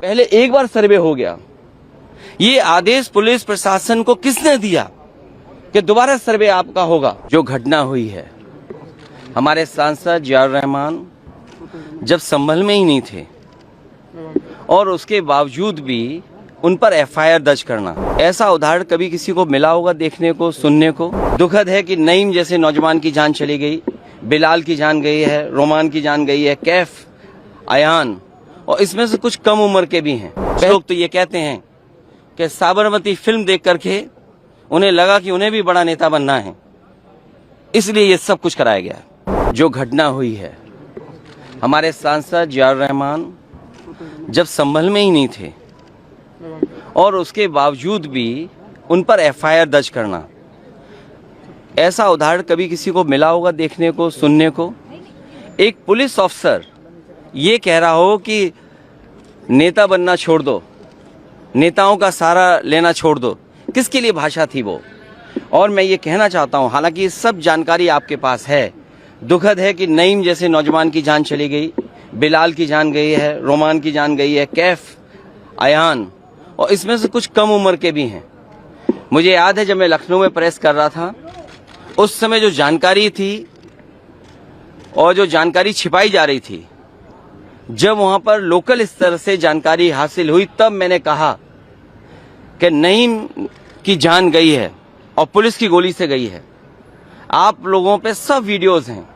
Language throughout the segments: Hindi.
पहले एक बार सर्वे हो गया। ये आदेश पुलिस प्रशासन को किसने दिया कि दोबारा सर्वे आपका होगा? जो घटना हुई है, हमारे सांसद जियाउर रहमान जब संभल में ही नहीं थे और उसके बावजूद भी उन पर एफआईआर दर्ज करना, ऐसा उदाहरण कभी किसी को मिला होगा देखने को, सुनने को? दुखद है कि नईम जैसे नौजवान की जान चली गई, बिलाल की जान गई है, रोमान की जान गई है, कैफ, अयान, और इसमें से कुछ कम उम्र के भी हैं। लोग तो ये कहते हैं कि साबरमती फिल्म देख करके उन्हें लगा कि उन्हें भी बड़ा नेता बनना है, इसलिए ये सब कुछ कराया गया। जो घटना हुई है, हमारे सांसद जियाउर रहमान जब संभल में ही नहीं थे और उसके बावजूद भी उन पर एफआईआर दर्ज करना, ऐसा उदाहरण कभी किसी को मिला होगा देखने को, सुनने को? एक पुलिस ऑफिसर ये कह रहा हो कि नेता बनना छोड़ दो, नेताओं का सहारा लेना छोड़ दो, किसके लिए भाषा थी वो? और मैं ये कहना चाहता हूँ, हालांकि सब जानकारी आपके पास है, दुखद है कि नईम जैसे नौजवान की जान चली गई, बिलाल की जान गई है, रोमान की जान गई है, कैफ, अयान, और इसमें से कुछ कम उम्र के भी हैं। मुझे याद है जब मैं लखनऊ में प्रेस कर रहा था, उस समय जो जानकारी थी और जो जानकारी छिपाई जा रही थी, जब वहां पर लोकल स्तर से जानकारी हासिल हुई, तब मैंने कहा कि नईम की जान गई है और पुलिस की गोली से गई है। आप लोगों पे सब वीडियोस हैं,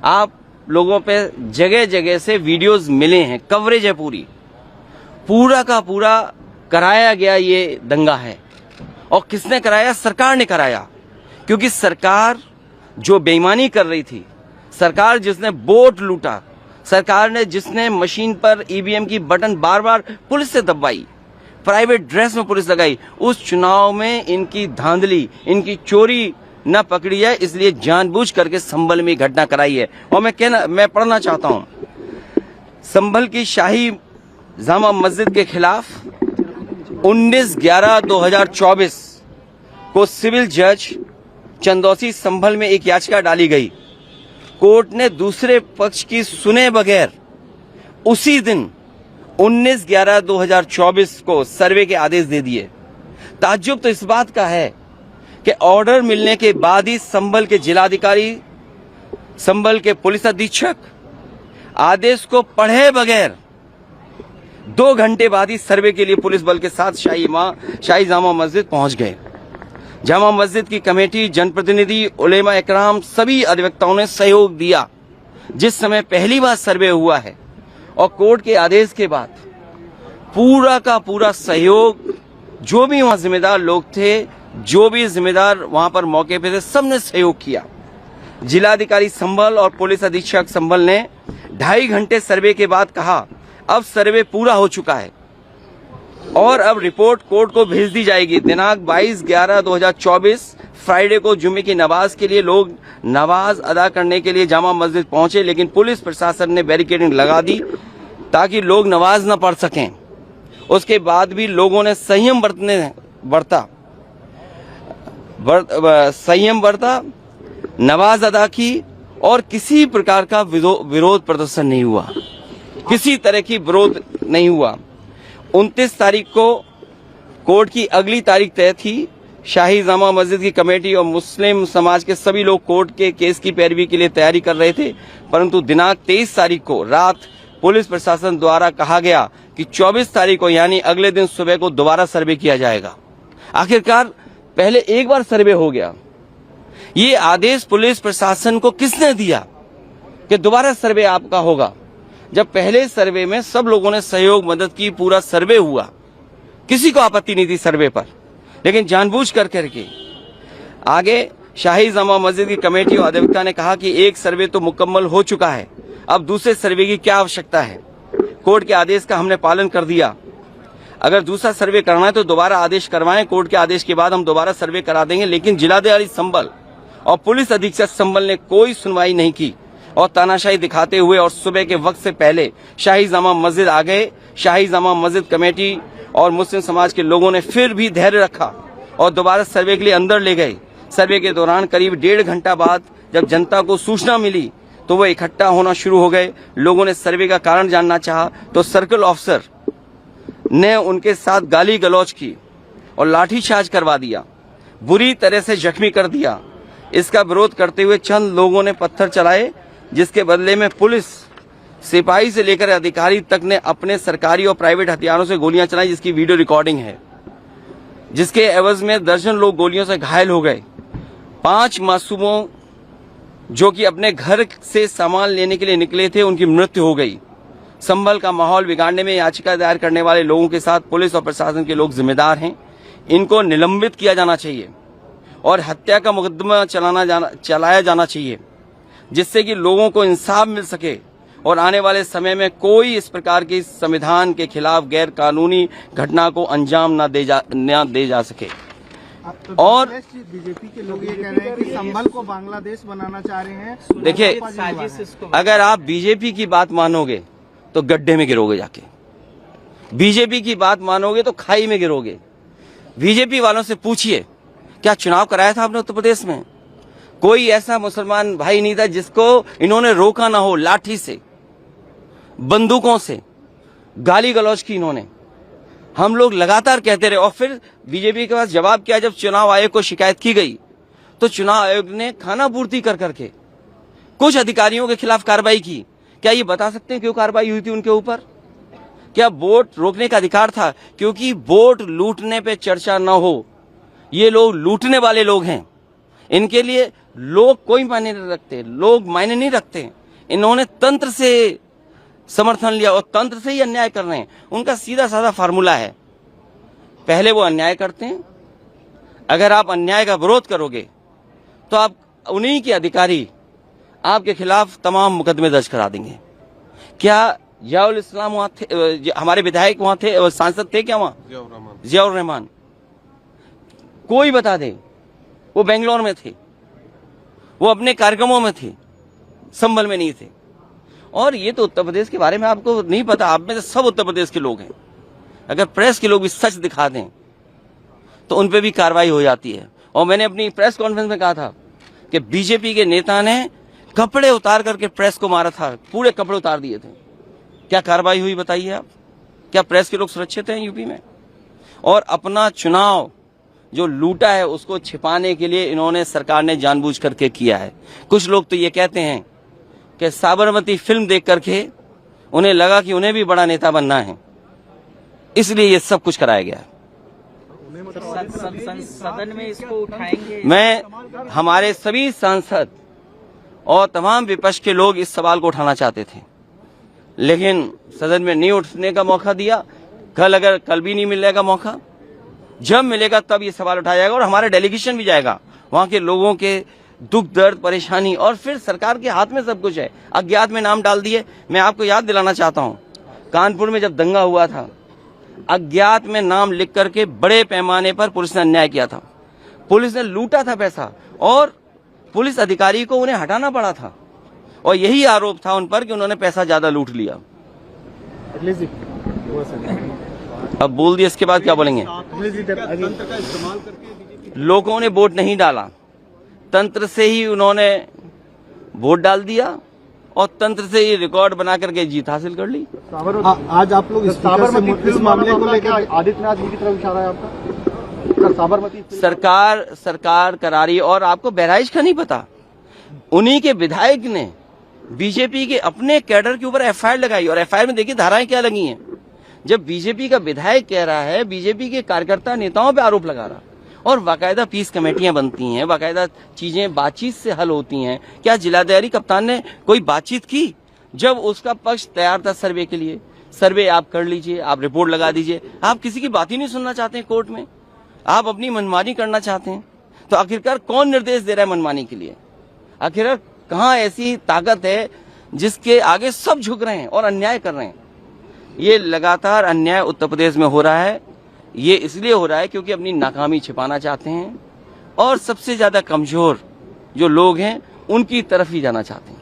आप लोगों पे जगह जगह से वीडियोस मिले हैं, कवरेज है पूरा का पूरा कराया गया ये दंगा है। और किसने कराया? सरकार ने कराया, क्योंकि सरकार जो बेईमानी कर रही थी, सरकार जिसने वोट लूटा, सरकार ने जिसने मशीन पर ईवीएम की बटन बार बार पुलिस से दबाई, प्राइवेट ड्रेस में पुलिस लगाई, उस चुनाव में इनकी धांधली, इनकी चोरी न पकड़ी है, इसलिए जानबूझ करके संभल में घटना कराई है। और मैं पढ़ना चाहता हूं, संभल की शाही जामा मस्जिद के खिलाफ 19/11/2024 को सिविल जज चंदौसी संभल में एक याचिका डाली गई। कोर्ट ने दूसरे पक्ष की सुने बगैर उसी दिन 19/11/2024 को सर्वे के आदेश दे दिए। ताज्जुब तो इस बात का है कि ऑर्डर मिलने के बाद ही संभल के जिलाधिकारी, संभल के पुलिस अधीक्षक आदेश को पढ़े बगैर 2 घंटे बाद ही सर्वे के लिए पुलिस बल के साथ शाही जामा मस्जिद पहुंच गए। जामा मस्जिद की कमेटी, जनप्रतिनिधि, उलेमा इकराम, सभी अधिवक्ताओं ने सहयोग दिया। जिस समय पहली बार सर्वे हुआ है और कोर्ट के आदेश के बाद पूरा का पूरा सहयोग, जो भी वहां जिम्मेदार लोग थे, जो भी जिम्मेदार वहां पर मौके पे थे, सबने सहयोग किया। जिलाधिकारी संभल और पुलिस अधीक्षक संभल ने 2.5 घंटे सर्वे के बाद कहा, अब सर्वे पूरा हो चुका है और अब रिपोर्ट कोर्ट को भेज दी जाएगी। दिनांक 22/11/2024 फ्राइडे को जुम्मे की नमाज के लिए लोग नमाज अदा करने के लिए जामा मस्जिद पहुंचे, लेकिन पुलिस प्रशासन ने बैरिकेडिंग लगा दी ताकि लोग नमाज न पढ़ सकें। उसके बाद भी लोगों ने संयम बरता, नमाज अदा की और किसी प्रकार का विरोध प्रदर्शन नहीं हुआ, किसी तरह की विरोध नहीं हुआ। 29 तारीख को कोर्ट की अगली तारीख तय थी। शाही जामा मस्जिद की कमेटी और मुस्लिम समाज के सभी लोग कोर्ट के केस की पैरवी के लिए तैयारी कर रहे थे, परंतु दिनांक 23 तारीख को रात पुलिस प्रशासन द्वारा कहा गया कि 24 तारीख को यानी अगले दिन सुबह को दोबारा सर्वे किया जाएगा। आखिरकार पहले एक बार सर्वे हो गया। ये आदेश पुलिस प्रशासन को किसने दिया कि दोबारा सर्वे आपका होगा? जब पहले सर्वे में सब लोगों ने सहयोग मदद की, पूरा सर्वे हुआ, किसी को आपत्ति नहीं थी सर्वे पर, लेकिन जानबूझ करके आगे शाही जामा मस्जिद की कमेटी और अधिवक्ता ने कहा कि एक सर्वे तो मुकम्मल हो चुका है, अब दूसरे सर्वे की क्या आवश्यकता है? कोर्ट के आदेश का हमने पालन कर दिया, अगर दूसरा सर्वे करना है तो दोबारा आदेश करवाएं, कोर्ट के आदेश के बाद हम दोबारा सर्वे करा देंगे। लेकिन जिलाधिकारी संभल और पुलिस अधीक्षक संभल ने कोई सुनवाई नहीं की और तानाशाही दिखाते हुए और सुबह के वक्त से पहले शाही जामा मस्जिद आ गए। शाही जामा मस्जिद कमेटी और मुस्लिम समाज के लोगों ने फिर भी धैर्य रखा और दोबारा सर्वे के लिए अंदर ले गए। सर्वे के दौरान करीब 1.5 घंटा बाद जब जनता को सूचना मिली तो वो इकट्ठा होना शुरू हो गए। लोगों ने सर्वे का कारण जानना चाहा तो सर्कल ऑफिसर ने उनके साथ गाली गलौज की और लाठीचार्ज करवा दिया, बुरी तरह से जख्मी कर दिया। इसका विरोध करते हुए चंद लोगों ने पत्थर चलाए, जिसके बदले में पुलिस सिपाही से लेकर अधिकारी तक ने अपने सरकारी और प्राइवेट हथियारों से गोलियां चलाई, जिसकी वीडियो रिकॉर्डिंग है, जिसके एवज में दर्जन लोग गोलियों से घायल हो गए। 5 मासूमों जो कि अपने घर से सामान लेने के लिए निकले थे, उनकी मृत्यु हो गई। संभल का माहौल बिगाड़ने में याचिका दायर करने वाले लोगों के साथ पुलिस और प्रशासन के लोग जिम्मेदार हैं। इनको निलंबित किया जाना चाहिए और हत्या का मुकदमा चलाया जाना चाहिए, जिससे कि लोगों को इंसाफ मिल सके और आने वाले समय में कोई इस प्रकार की संविधान के खिलाफ गैर कानूनी घटना को अंजाम न दे जा सके। और बीजेपी के लोग ये कह रहे हैं कि संभल को बांग्लादेश बनाना चाह रहे हैं। देखिए, अगर आप बीजेपी की बात मानोगे तो गड्ढे में गिरोगे जाके, बीजेपी की बात मानोगे तो खाई में गिरोगे। बीजेपी वालों से पूछिए, क्या चुनाव कराया था आपने उत्तर प्रदेश में? कोई ऐसा मुसलमान भाई नहीं था जिसको इन्होंने रोका ना हो। लाठी से, बंदूकों से गाली गलौज की इन्होंने। हम लोग लगातार कहते रहे और फिर बीजेपी के पास जवाब क्या? जब चुनाव आयोग को शिकायत की गई तो चुनाव आयोग ने खाना पूर्ति कर करके कुछ अधिकारियों के खिलाफ कार्रवाई की। क्या ये बता सकते हैं क्यों कार्रवाई हुई थी उनके ऊपर? क्या वोट रोकने का अधिकार था? क्योंकि वोट लूटने पे चर्चा न हो। ये लोग लूटने वाले लोग हैं, इनके लिए लोग कोई मायने नहीं रखते, लोग मायने नहीं रखते। इन्होंने तंत्र से समर्थन लिया और तंत्र से ही अन्याय कर रहे हैं। उनका सीधा साधा फार्मूला है, पहले वो अन्याय करते हैं, अगर आप अन्याय का विरोध करोगे तो आप उन्हीं के अधिकारी आपके खिलाफ तमाम मुकदमे दर्ज करा देंगे। क्या जियाउल इस्लाम वहां थे? हमारे विधायक वहां थे, सांसद थे क्या वहां? जियाउर रहमान, कोई बता दे। वो बेंगलोर में थे, वो अपने कार्यक्रमों में थे, संभल में नहीं थे। और ये तो उत्तर प्रदेश के बारे में आपको नहीं पता। आप में से सब उत्तर प्रदेश के लोग हैं। अगर प्रेस के लोग भी सच दिखा दें तो उन पे भी कार्रवाई हो जाती है। और मैंने अपनी प्रेस कॉन्फ्रेंस में कहा था कि बीजेपी के नेता ने कपड़े उतार करके प्रेस को मारा था, पूरे कपड़े उतार दिए थे। क्या कार्रवाई हुई बताइए आप? क्या प्रेस के लोग सुरक्षित हैं यूपी में? और अपना चुनाव जो लूटा है उसको छिपाने के लिए इन्होंने, सरकार ने जानबूझ करके किया है। कुछ लोग तो ये कहते हैं कि साबरमती फिल्म देख करके उन्हें लगा कि उन्हें भी बड़ा नेता बनना है, इसलिए ये सब कुछ कराया गया। सदन में इसको उठाएंगे। मैं, हमारे सभी सांसद और तमाम विपक्ष के लोग इस सवाल को उठाना चाहते थे, लेकिन सदन में नहीं उठने का मौका दिया। कल भी नहीं मिलेगा मौका, जब मिलेगा तब ये सवाल उठाया जाएगा और हमारा डेलीगेशन भी जाएगा। वहां के लोगों के दुख दर्द परेशानी, और फिर सरकार के हाथ में सब कुछ है। अज्ञात में नाम डाल दिए। मैं आपको याद दिलाना चाहता हूं, कानपुर में जब दंगा हुआ था, अज्ञात में नाम लिख करके बड़े पैमाने पर पुलिस ने अन्याय किया था। पुलिस ने लूटा था पैसा और पुलिस अधिकारी को उन्हें हटाना पड़ा था, और यही आरोप था उन पर कि उन्होंने पैसा ज्यादा लूट लिया। अब बोल दिया, इसके बाद क्या बोलेंगे? लोगों ने वोट नहीं डाला, तंत्र से ही उन्होंने वोट डाल दिया और तंत्र से ही रिकॉर्ड बना करके जीत हासिल कर ली। आज आप लोग इस मामले को लेकर आदित्यनाथ जी की तरफ इशारा है आपका? साबरमती सरकार करा रही है। और आपको बहराइच का नहीं पता, उन्हीं के विधायक ने बीजेपी के अपने कैडर के ऊपर एफआईआर लगाई, और एफआईआर में देखिए धाराएं क्या लगी हैं। जब बीजेपी का विधायक कह रहा है, बीजेपी के कार्यकर्ता नेताओं पे आरोप लगा रहा, और बाकायदा पीस कमेटियां बनती हैं, बाकायदा चीजें बातचीत से हल होती हैं। क्या जिलाधिकारी कप्तान ने कोई बातचीत की? जब उसका पक्ष तैयार था सर्वे के लिए, सर्वे आप कर लीजिए, आप रिपोर्ट लगा दीजिए। आप किसी की बात ही नहीं सुनना चाहते हैं कोर्ट में, आप अपनी मनमानी करना चाहते हैं। तो आखिरकार कौन निर्देश दे रहा है मनमानी के लिए? आखिरकार कहाँ ऐसी ताकत है जिसके आगे सब झुक रहे हैं और अन्याय कर रहे हैं? ये लगातार अन्याय उत्तर प्रदेश में हो रहा है। ये इसलिए हो रहा है क्योंकि अपनी नाकामी छिपाना चाहते हैं और सबसे ज्यादा कमजोर जो लोग हैं उनकी तरफ ही जाना चाहते हैं।